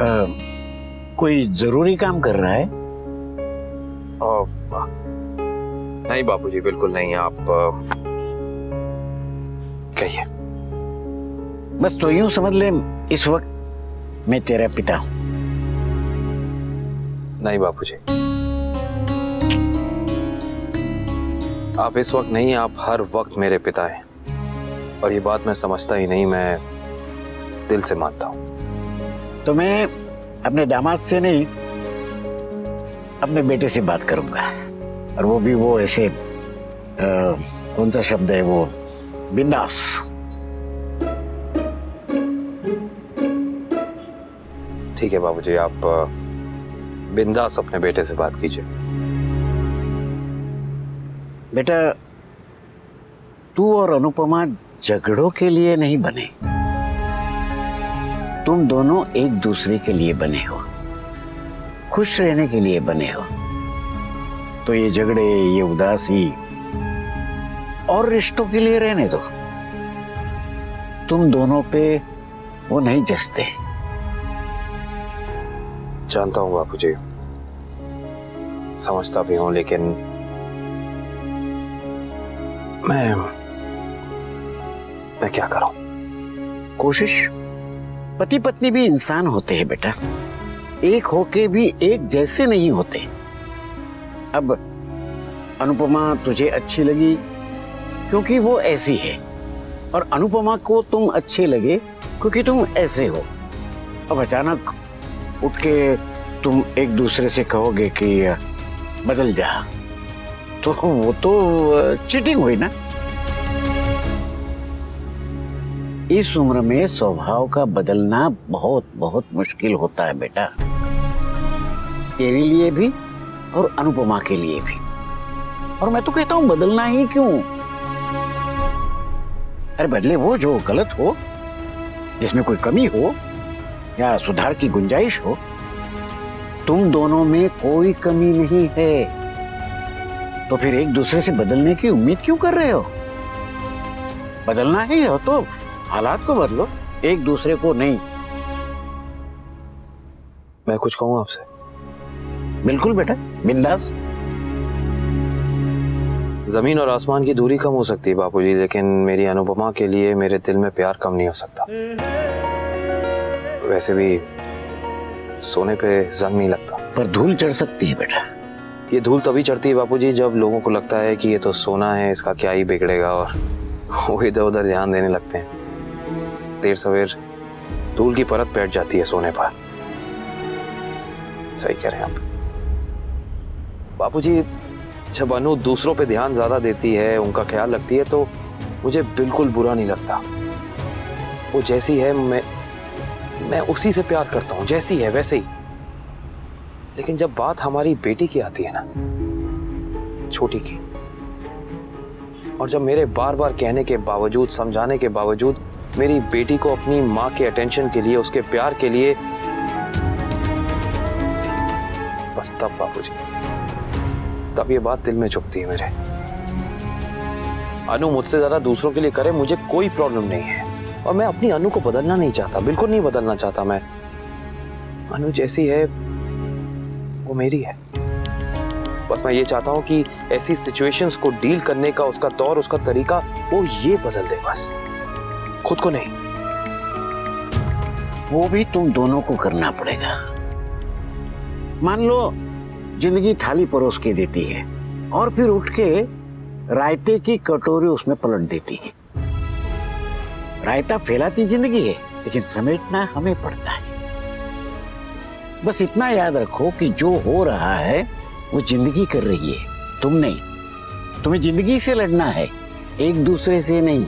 कोई जरूरी काम कर रहा है? नहीं बापूजी, बिल्कुल नहीं। आप कहिए। बस तो यूं समझ ले, इस वक्त मैं तेरा पिता हूं। नहीं बापूजी, आप इस वक्त नहीं, आप हर वक्त मेरे पिता हैं। और ये बात मैं समझता ही नहीं, मैं दिल से मानता हूं। तो मैं अपने दामाद से नहीं, अपने बेटे से बात करूंगा। और वो भी वो ऐसे कौन सा शब्द है वो, बिंदास। ठीक है बाबूजी, आप बिंदास अपने बेटे से बात कीजिए। बेटा, तू और अनुपमा झगड़ों के लिए नहीं बने, तुम दोनों एक दूसरे के लिए बने हो, खुश रहने के लिए बने हो। तो ये झगड़े, ये उदासी और रिश्तों के लिए रहने दो। तुम दोनों पे वो नहीं जचते। जानता हूं बापूजी, समझता भी हूं, लेकिन मैं क्या करूं? कोशिश। पति पत्नी भी इंसान होते हैं बेटा, एक होके भी एक जैसे नहीं होते। अब अनुपमा तुझे अच्छी लगी क्योंकि वो ऐसी है, और अनुपमा को तुम अच्छे लगे क्योंकि तुम ऐसे हो। अब अचानक उठ के तुम एक दूसरे से कहोगे कि बदल जा, तो वो तो चीटिंग हुई ना। इस उम्र में स्वभाव का बदलना बहुत बहुत मुश्किल होता है बेटा, तेरे लिए भी और अनुपमा के लिए भी। और मैं तो कहता हूं बदलना ही क्यों? अरे बदले वो जो गलत हो, जिसमें कोई कमी हो या सुधार की गुंजाइश हो। तुम दोनों में कोई कमी नहीं है, तो फिर एक दूसरे से बदलने की उम्मीद क्यों कर रहे हो? बदलना ही हो तो हालात को बदलो, एक दूसरे को नहीं। मैं कुछ कहूं आपसे? बिल्कुल बेटा, बिंदास। जमीन और आसमान की दूरी कम हो सकती है बापूजी, लेकिन मेरी अनुपमा के लिए मेरे दिल में प्यार कम नहीं हो सकता। वैसे भी सोने पे जंग नहीं लगता। पर धूल चढ़ सकती है बेटा। ये धूल तभी चढ़ती है बापूजी जब लोगों को लगता है कि ये तो सोना है, इसका क्या ही बिगड़ेगा, और वो इधर उधर ध्यान देने लगते हैं। देर सवेर धूल की परत बैठ जाती है सोने पर। सही कह रहे हैं आप बापूजी। जब अनु दूसरों पे ध्यान ज्यादा देती है, उनका ख्याल रखती है, तो मुझे बिल्कुल बुरा नहीं लगता। वो जैसी है मैं उसी से प्यार करता हूं, जैसी है वैसे ही। लेकिन जब बात हमारी बेटी की आती है ना, छोटी की, और जब मेरे बार बार कहने के बावजूद, समझाने के बावजूद मेरी बेटी को अपनी माँ के अटेंशन के लिए, उसके प्यार के लिए, बस तब बापूजी, तब ये बात दिल में चुभती है मेरे। अनु मुझसे ज्यादा दूसरों के लिए करे, मुझे कोई प्रॉब्लम नहीं है, और मैं अपनी अनु को बदलना नहीं चाहता, बिल्कुल नहीं बदलना चाहता। मैं अनु जैसी है वो मेरी है। बस मैं ये चाहता हूं कि ऐसी सिचुएशंस को डील करने का उसका तौर, उसका तरीका, वो ये बदल दे, बस खुद को नहीं। वो भी तुम दोनों को करना पड़ेगा। मान लो जिंदगी थाली परोस के देती है और फिर उठ के रायते की कटोरी उसमें पलट देती है। रायता फैलाती जिंदगी है, लेकिन समेटना हमें पड़ता है। बस इतना याद रखो कि जो हो रहा है वो जिंदगी कर रही है, तुम नहीं। तुम्हें जिंदगी से लड़ना है, एक दूसरे से नहीं।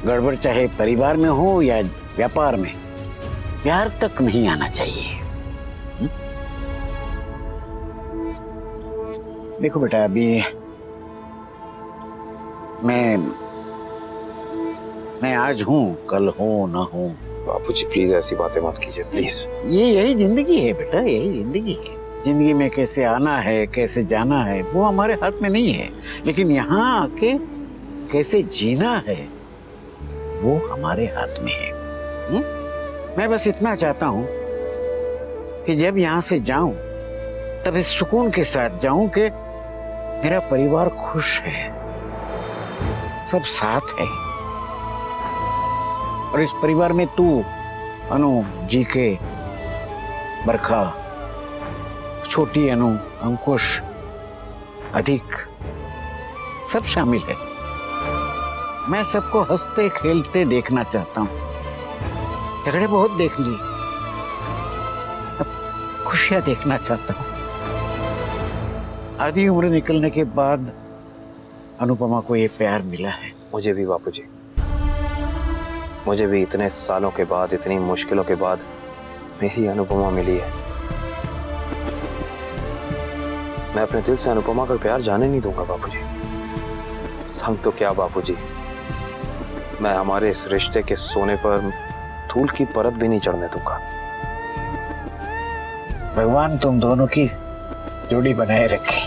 गड़बड़ चाहे परिवार में हो या व्यापार में, प्यार तक नहीं आना चाहिए। देखो बेटा, अभी मैं आज हूं, कल हूं ना हूं। बापूजी प्लीज ऐसी बातें मत कीजिए, प्लीज। यही जिंदगी है बेटा, यही जिंदगी है। जिंदगी में कैसे आना है, कैसे जाना है, वो हमारे हाथ में नहीं है, लेकिन यहाँ आके कैसे जीना है वो हमारे हाथ में है। मैं बस इतना चाहता हूं कि जब यहां से जाऊं तब इस सुकून के साथ जाऊं कि मेरा परिवार खुश है, सब साथ है, और इस परिवार में तू, अनु, जीके, बरखा, छोटी अनु, अंकुश, अधिक, सब शामिल है। मैं सबको हंसते खेलते देखना चाहता हूं। झगड़े बहुत देख लिए, अब खुशियां देखना चाहता हूं। आधी उम्र निकलने के बाद अनुपमा को ये प्यार मिला है। मुझे भी बापूजी, मुझे भी इतने सालों के बाद, इतनी मुश्किलों के बाद मेरी अनुपमा मिली है। मैं अपने दिल से अनुपमा का प्यार जाने नहीं दूंगा बापूजी। संग तो क्या बापूजी, मैं हमारे इस रिश्ते के सोने पर धूल की परत भी नहीं चढ़ने दूंगा। भगवान तुम दोनों की जोड़ी बनाए रखे।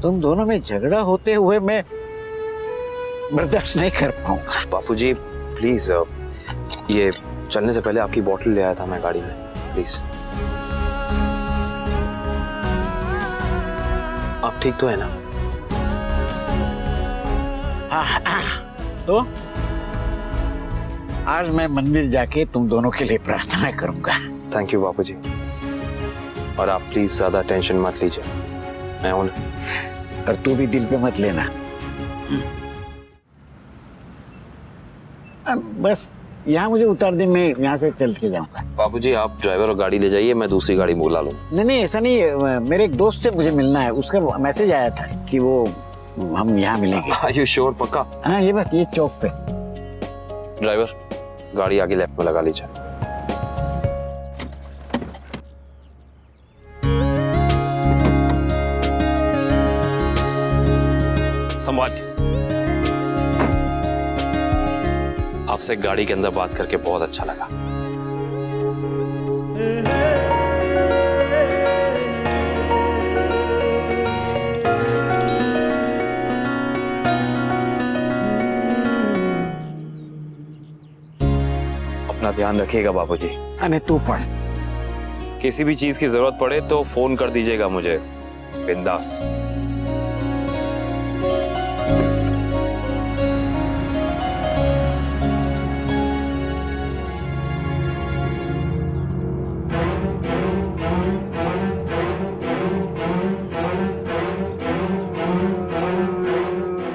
तुम दोनों में झगड़ा होते हुए मैं बर्दाश्त नहीं कर पाऊंगा। बापूजी प्लीज, ये चलने से पहले आपकी बोतल ले आया था मैं गाड़ी में, प्लीज। आप ठीक तो है ना? तो आज मैं मंदिर जाके तुम दोनों के लिए प्रार्थना करूंगा। थैंक यू बापूजी, और आप प्लीज ज्यादा टेंशन मत लीजिए, मैं हूं। और तू भी दिल पे मत लेना। अब बस यहाँ मुझे उतार दे, मैं यहाँ से चल के जाऊंगा। बापूजी आप ड्राइवर और गाड़ी ले जाइए, मैं दूसरी गाड़ी बुला लूँ। नहीं, ऐसा नहीं, मेरे एक दोस्त से मुझे मिलना है, उसका मैसेज आया था कि वो हम यहाँ मिलेंगे। Are you sure, पक्का? हाँ, ये बात, ये चौक पे। ड्राइवर गाड़ी आगे लेफ्ट में लगा लीजिए। संभाल के। आपसे गाड़ी के अंदर बात करके बहुत अच्छा लगा। अपना ध्यान रखिएगा बापूजी। अरे तू पढ़। किसी भी चीज की जरूरत पड़े तो फोन कर दीजिएगा मुझे, बिंदास।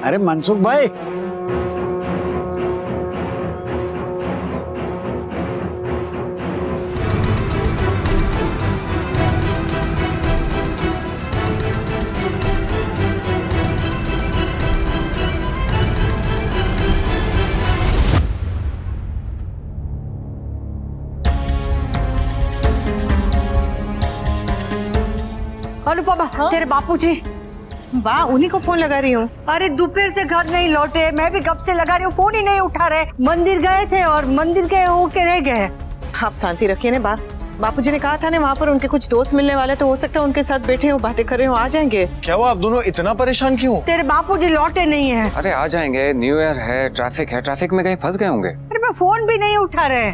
अरे मनसुख भाई, अनुपमा, तेरे बापूजी। वाह, उन्हीं को फोन लगा रही हूँ। अरे दोपहर से घर नहीं लौटे, मैं भी कब से लगा रही हूँ, फोन ही नहीं उठा रहे। मंदिर गए थे और मंदिर के होके रह गए। आप शांति रखिए ना। बापूजी ने कहा था ना, वहाँ पर उनके कुछ दोस्त मिलने वाले, तो हो सकता है उनके साथ बैठे हो, बातें कर रहे हो, आ जाएंगे। क्या हुआ, आप दोनों इतना परेशान क्यों? तेरे बापूजी लौटे नहीं है। अरे आ जाएंगे, न्यू ईयर है, ट्रैफिक में कहीं फंस गए होंगे। अरे मैं फोन भी नहीं उठा रहे।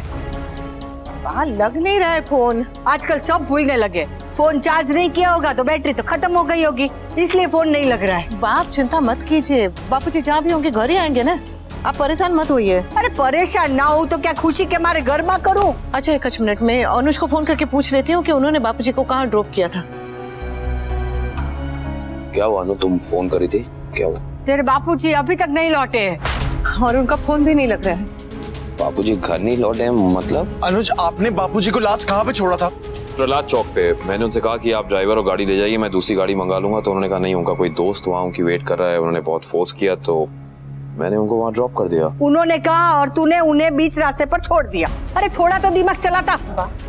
बाहर लग नहीं रहा है फोन। आजकल सब भूलने लगे। फोन चार्ज नहीं किया होगा तो बैटरी तो खत्म हो गई होगी, इसलिए फोन नहीं लग रहा है। बाप चिंता मत कीजिए, बापूजी जहाँ भी होंगे घर ही आएंगे ना, आप परेशान मत होइए। अरे परेशान ना हो तो क्या खुशी के मारे गरमा करूं? अच्छा एक मिनट में अनुज को फोन करके पूछ लेती हूँ कि उन्होंने बापूजी को कहाँ ड्रॉप किया था। क्या हुआ अनु, तुम फोन करी थी, क्या हुआ? तेरे बापूजी अभी तक नहीं लौटे और उनका फोन भी नहीं लग रहा है। बापूजी घर नहीं लौटे मतलब? अनुज, आपने बापूजी को लास्ट कहाँ पे छोड़ा था? प्रहलाद चौक पे। मैंने उनसे कहा कि आप ड्राइवर और गाड़ी ले जाइए, मैं दूसरी गाड़ी मंगा लूंगा, तो उन्होंने कहा नहीं, उनका कोई दोस्त वहाँ उनकी वेट कर रहा है। उन्होंने बहुत फोर्स किया तो मैंने उनको वहाँ ड्रॉप कर दिया। उन्होंने कहा और तूने उन्हें बीच रास्ते पर छोड़ दिया। अरे थोड़ा तो दिमाग चलाता।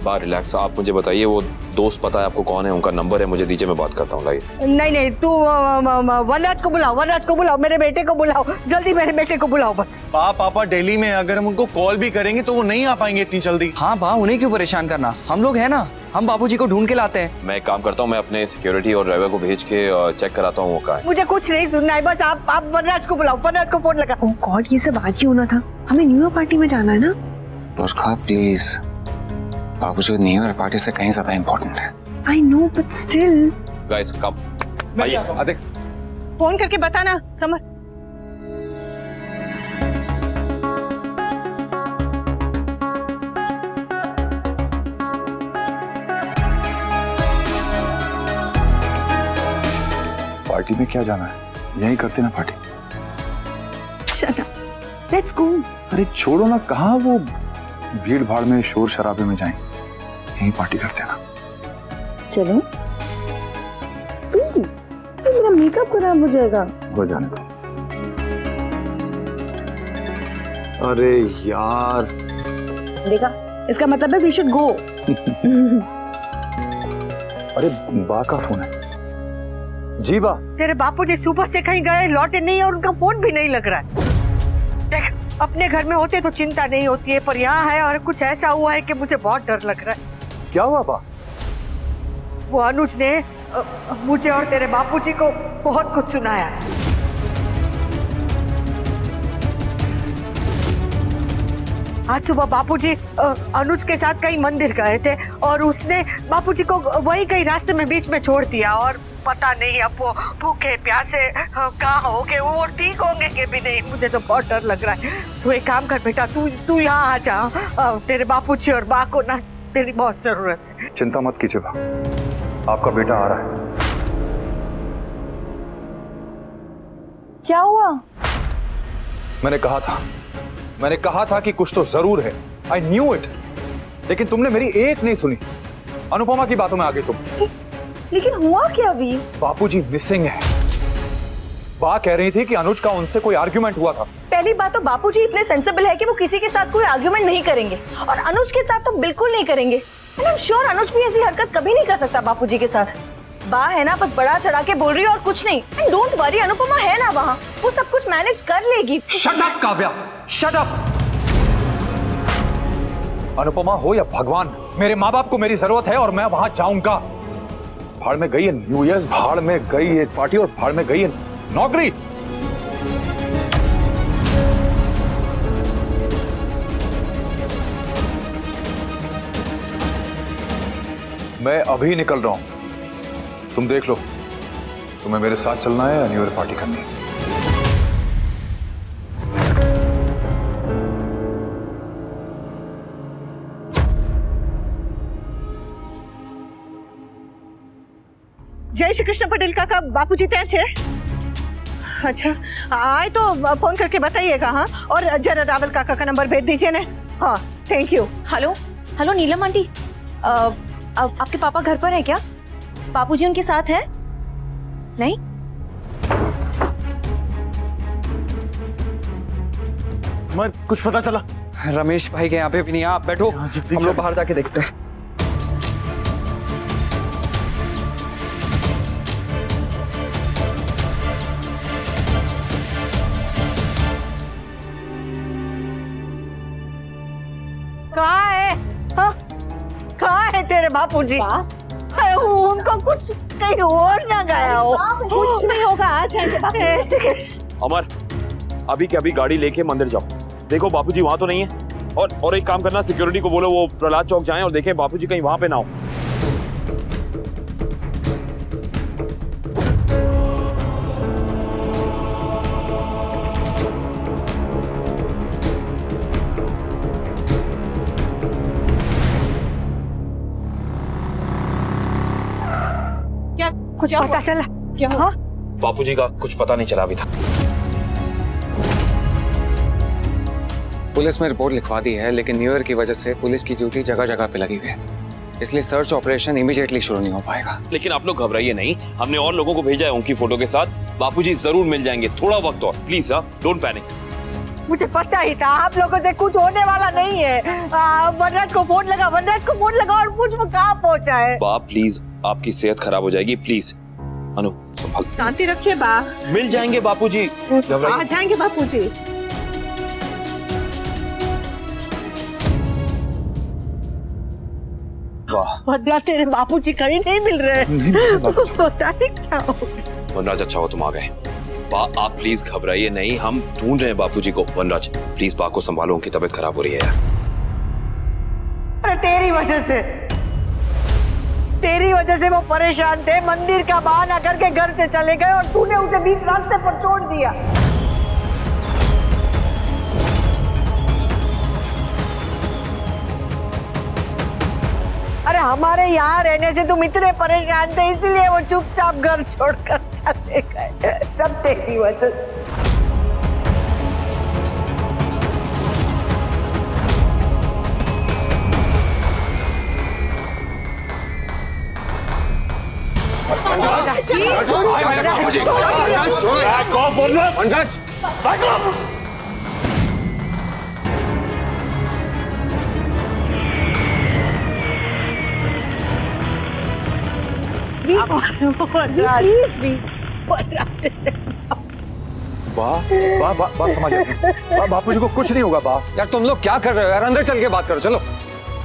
बात रिलैक्स, आप मुझे बताइए वो दोस्त पता है आपको कौन है, उनका नंबर है मुझे दीजिए, मैं बात करता हूँ। लाइए। नहीं, तू वनराज को बुलाओ, मेरे बेटे को बुलाओ, जल्दी मेरे बेटे को बुलाओ बस। पापा दिल्ली में, अगर हम उनको कॉल भी करेंगे तो वो नहीं आ पाएंगे इतनी जल्दी। हाँ बा, उन्हें क्यों परेशान करना, हम लोग हैं ना, हम बापूजी को ढूंढ के लाते हैं। मैं एक काम करता हूँ, मैं अपने सिक्योरिटी और ड्राइवर को भेज के चेक कराता हूँ वो कहाँ है। मुझे कुछ नहीं सुनना है, बस आप वनराज को बुलाओ, वनराज को फोन लगा। ओह गॉड, ये सब आज ही होना था। हमें न्यू ईयर पार्टी में जाना है ना। अनुष्का प्लीज, बाबूजी न्यू ईयर पार्टी से कहीं ज्यादा इम्पोर्टेंट है। I know but still. Guys come आइए। आदिक फोन करके बताना समर। पार्टी में क्या जाना है, यही करते ना party. Shut up, let's go. अरे छोड़ो ना, कहाँ वो भीड़ भाड़ में शोर शराबे में जाएं, यही पार्टी करते ना। चलो। तो मेरा मेकअप खराब हो जाएगा। हो जाने दो। अरे यार, देखा, इसका मतलब है वी शुड गो। अरे बा का फोन है। जी बा। तेरे बापूजी सुबह से कहीं गए, लौटे नहीं और उनका फोन भी नहीं लग रहा है। देख, अपने घर में होते तो चिंता नहीं होती है, पर यहाँ है और कुछ ऐसा हुआ है कि मुझे बहुत डर लग रहा है। क्या हुआ बा? वो अनुज ने मुझे और तेरे बापूजी को बहुत कुछ सुनाया है। आज सुबह बापूजी अनुज के साथ कहीं मंदिर गए थे और उसने बापूजी को वही कहीं रास्ते में बीच में छोड़ दिया और पता नहीं अब वो भूखे प्यासे कहाँ होंगे, वो ठीक होंगे कि भी नहीं। मुझे तो बहुत डर लग रहा है। तू एक काम कर बेटा, तू यहाँ आ जा। तेरे बापूजी और बा को ना तेरी बहुत जरूरत है। चिंता मत कीजिए बा, आपका बेटा आ रहा है। क्या हुआ? मैंने कहा था कि कुछ तो जरूर है। आई न्यू इट, लेकिन तुमने मेरी एक नहीं सुनी। अनुपमा की बातों में आ गई तुम। लेकिन हुआ क्या अभी? बापूजी मिसिंग है। बा कह रही थी कि अनुज का उनसे कोई आर्ग्यूमेंट हुआ था। पहली बात तो बापूजी इतने सेंसिबल है कि वो किसी के साथ कोई आर्गुमेंट नहीं करेंगे और अनुज के साथ तो बिल्कुल नहीं करेंगे। एंड आई एम श्योर अनुज भी ऐसी हरकत कभी नहीं कर सकता बापूजी के साथ। बा है ना, बस बड़ा चढ़ा के बोल रही है और कुछ नहीं। एंड डोंट वरी, अनुपमा है ना वहाँ, वो सब कुछ मैनेज कर लेगी। Shut up Kavya, shut up. Anupama हो या भगवान, मेरे माँ बाप को मेरी जरूरत है और मैं वहां जाऊंगा। भाड़ में गई है न्यू ईयर, भाड़ में गई है पार्टी और भाड़ में गई है नौकरी। मैं अभी निकल रहा हूं, तुम देख लो तुम्हें मेरे साथ चलना है या न्यू ईयर पार्टी करनी है। जय श्री कृष्ण पटेल काका, बापूजी ત્યાં છે? अच्छा आए तो फोन करके बताइएगा। हाँ, और जरा रावल काका का नंबर भेज दीजिए ना। हाँ thank you. Hello hello Neelam aunty, आपके पापा घर पर है क्या? बापूजी उनके साथ है? नहीं? मैं कुछ पता चला? रमेश भाई के यहाँ पे भी नहीं। आप बैठो, हम लोग बाहर जाके देखते हैं। कहाँ है? हाँ? कहाँ है तेरे बापूजी? अरे उनको कुछ कहीं और ना गया हो। कुछ नहीं होगा, आ जाएंगे बापू। ऐसे कैसे? अमर, अभी के अभी गाड़ी लेके मंदिर जाओ। देखो बापूजी वहां तो नहीं है। और एक काम करना, सिक्योरिटी को बोलो वो प्रहलाद चौक जाएं और देखें बापूजी कहीं वहां पे ना हो। कुछ पता चला? क्या? हाँ? बापूजी का कुछ पता नहीं चला अभी तक। पुलिस में रिपोर्ट लिखवा दी है, लेकिन न्यू ईयर की वजह से पुलिस की ड्यूटी जगह जगह पे लगी हुई है, इसलिए सर्च ऑपरेशन इमीडिएटली शुरू नहीं हो पाएगा। लेकिन आप लोग घबराइए नहीं, हमने और लोगों को भेजा है उनकी फोटो के साथ। बापूजी जरूर मिल जाएंगे, थोड़ा वक्त और प्लीज। Don't panic. मुझे पता ही था आप लोगों से कुछ होने वाला नहीं है। वनराज को फोन लगा और पूछ वो कहाँ पहुंचा है। बाप प्लीज, आपकी सेहत खराब हो जाएगी, प्लीज। अनु संभाल। शांति रखिए बा। मिल जाएंगे बापूजी, आ घबराइए। जाएंगे बापूजी। वाह, भद्रा तेरे बापूजी कहीं नहीं मिल रहे। पता नहीं क्या हो। वनराज अच्छा हो तुम आ गए। बा आप प्लीज घबराइए नहीं, हम ढूंढ रहे हैं बापूजी को। वनराज प्लीज बा को संभालो, उनकी तबीयत खराब हो रही है यार। अरे तेरी वजह से वो परेशान थे, मंदिर का बहाना करके घर से चले गए और तूने उसे बीच रास्ते पर छोड़ दिया। अरे हमारे यहाँ रहने से तुम इतने परेशान थे, इसलिए वो चुपचाप घर छोड़कर चले गए। सब तेरी वजह से। बा समझ बापूजी को कुछ नहीं होगा। बा यार तुम लोग क्या कर रहे हो यार, अंदर चल के बात करो। चलो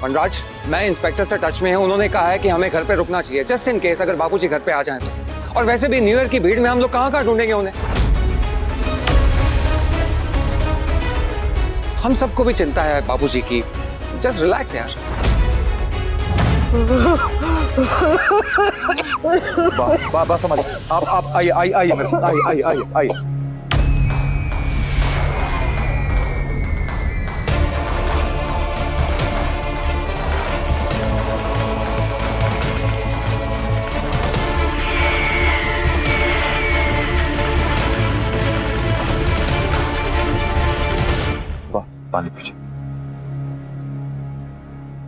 वनराज, मैं इंस्पेक्टर से टच में हूँ, उन्होंने कहा है कि हमें घर पे रुकना चाहिए जस्ट इन केस अगर बापूजी घर पे आ जाएं तो। और वैसे भी न्यू ईयर की भीड़ में हम लोग कहाँ ढूंढेंगे उन्हें। हम सबको भी चिंता है बापूजी की, जस्ट रिलैक्स यार। बा समझ, आप आइए मेरे साथ, आइए। पानी पीछे।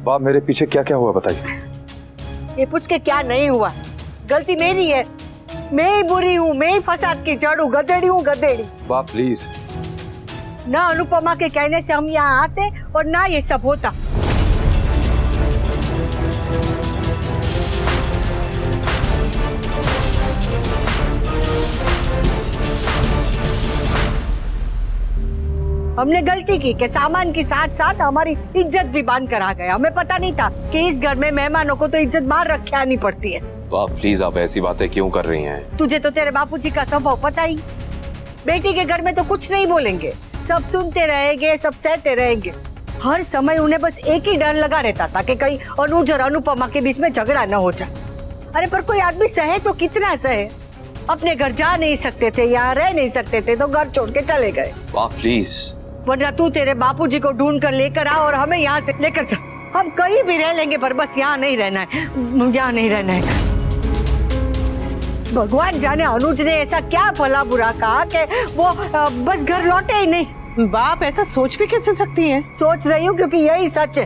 बाप मेरे पीछे क्या क्या हुआ बताइए। ये पूछ के क्या नहीं हुआ, गलती मेरी है, मैं ही बुरी हूँ, मैं ही फसाद की जड़ हूँ, गधेड़ी हूँ गधेड़ी। बाप प्लीज। ना अनुपमा के कहने से हम यहाँ आते और ना ये सब होता। हमने गलती की कि सामान के साथ साथ हमारी इज्जत भी बांध कर आ गए। हमें पता नहीं था कि इस घर में मेहमानों को तो इज्जत बाहर रखे आनी पड़ती है। बाप प्लीज आप ऐसी बातें क्यों कर रही हैं? तुझे तो तेरे बापूजी का स्वभाव पता ही। बेटी के घर में तो कुछ नहीं बोलेंगे, सब सुनते रहेंगे, सब सहते रहेंगे। हर समय उन्हें बस एक ही डर लगा रहता था कि कहीं अनुज और अनुपमा के बीच में झगड़ा न हो जाए। अरे पर कोई आदमी सहे तो कितना सहे। अपने घर जा नहीं सकते थे, यहाँ रह नहीं सकते थे तो घर छोड़ के चले गए। बाप प्लीज। वरना तू तेरे बापूजी को ढूंढ कर लेकर आ और हमें यहाँ से लेकर चल। हम कहीं भी रह लेंगे पर बस यहाँ नहीं रहना है, यहाँ नहीं रहना है। भगवान जाने अनुज ने ऐसा क्या भला बुरा कहा कि वो बस घर लौटे ही नहीं। बाप ऐसा सोच भी कैसे सकती हैं? सोच रही हूँ क्योंकि यही सच है।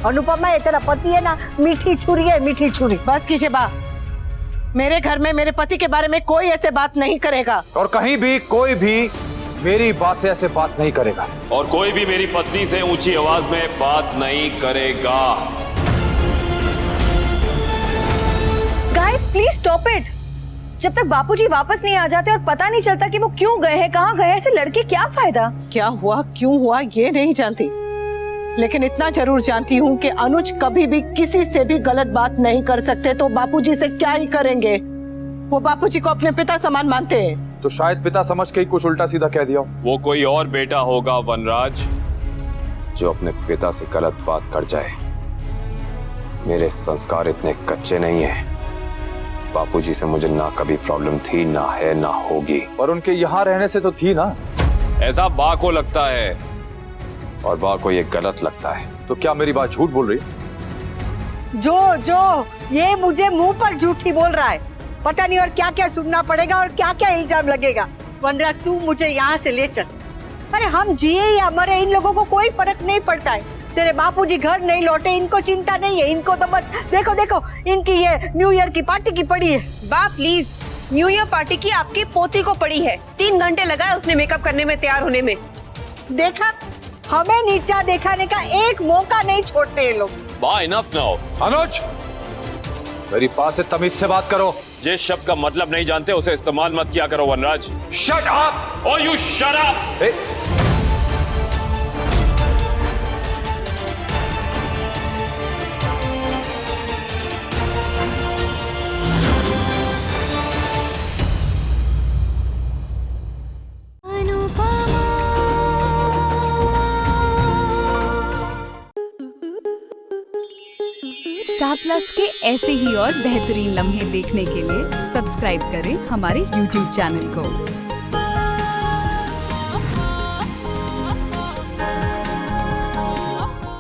अनुपमा ये तेरा पति है ना, मीठी छुरी है, मीठी छुरी। बस कीजिए बा, मेरे घर में मेरे पति के बारे में कोई ऐसे बात नहीं करेगा। और कहीं भी कोई भी मेरी बात से ऐसे बात नहीं करेगा। और कोई भी मेरी पत्नी से ऊंची आवाज में बात नहीं करेगा। Guys please stop it. जब तक बापूजी वापस नहीं आ जाते और पता नहीं चलता कि वो क्यों गए हैं, कहाँ गए, ऐसे लड़के क्या फायदा। क्या हुआ क्यों हुआ ये नहीं जानती, लेकिन इतना जरूर जानती हूँ कि अनुज कभी भी किसी से भी गलत बात नहीं कर सकते, तो बापूजी से क्या ही करेंगे। वो बापूजी को अपने पिता समान मानते हैं। तो शायद पिता समझ के ही कुछ उल्टा सीधा कह दिया। वो कोई और बेटा होगा वनराज, जो अपने पिता से गलत बात कर जाए। मेरे संस्कार इतने कच्चे नहीं हैं। बापूजी से मुझे ना कभी प्रॉब्लम थी, ना है, ना होगी। पर उनके यहाँ रहने से तो थी ना। ऐसा बा को लगता है और बा को ये गलत लगता है। तो क्या मेरी बात झूठ बोल रही? जो ये मुझे मुंह पर झूठी बोल रहा है। पता नहीं और क्या क्या सुनना पड़ेगा और क्या क्या इल्जाम लगेगा। वनराज तू मुझे यहाँ से ले चल। अरे हम जिए या मरे इन लोगों को कोई फर्क नहीं पड़ता है। तेरे बापूजी घर नहीं लौटे, इनको चिंता नहीं है। इनको तो बस देखो देखो इनकी ये न्यू ईयर की पार्टी की पड़ी है। बा प्लीज, न्यू ईयर पार्टी की आपकी पोती को पड़ी है। 3 घंटे लगा है उसने मेकअप करने में, तैयार होने में। देखा, हमें नीचा दिखाने का एक मौका नहीं छोड़ते ये लोग। बा इनफ नाउ। अनुज मेरी पास से तमीज से बात करो। जिस शब्द का मतलब नहीं जानते उसे इस्तेमाल मत किया करो वनराज। Shut up. और you shut up. Star Plus के ऐसे ही और बेहतरीन लम्हे देखने के लिए सब्सक्राइब करें हमारे YouTube चैनल को।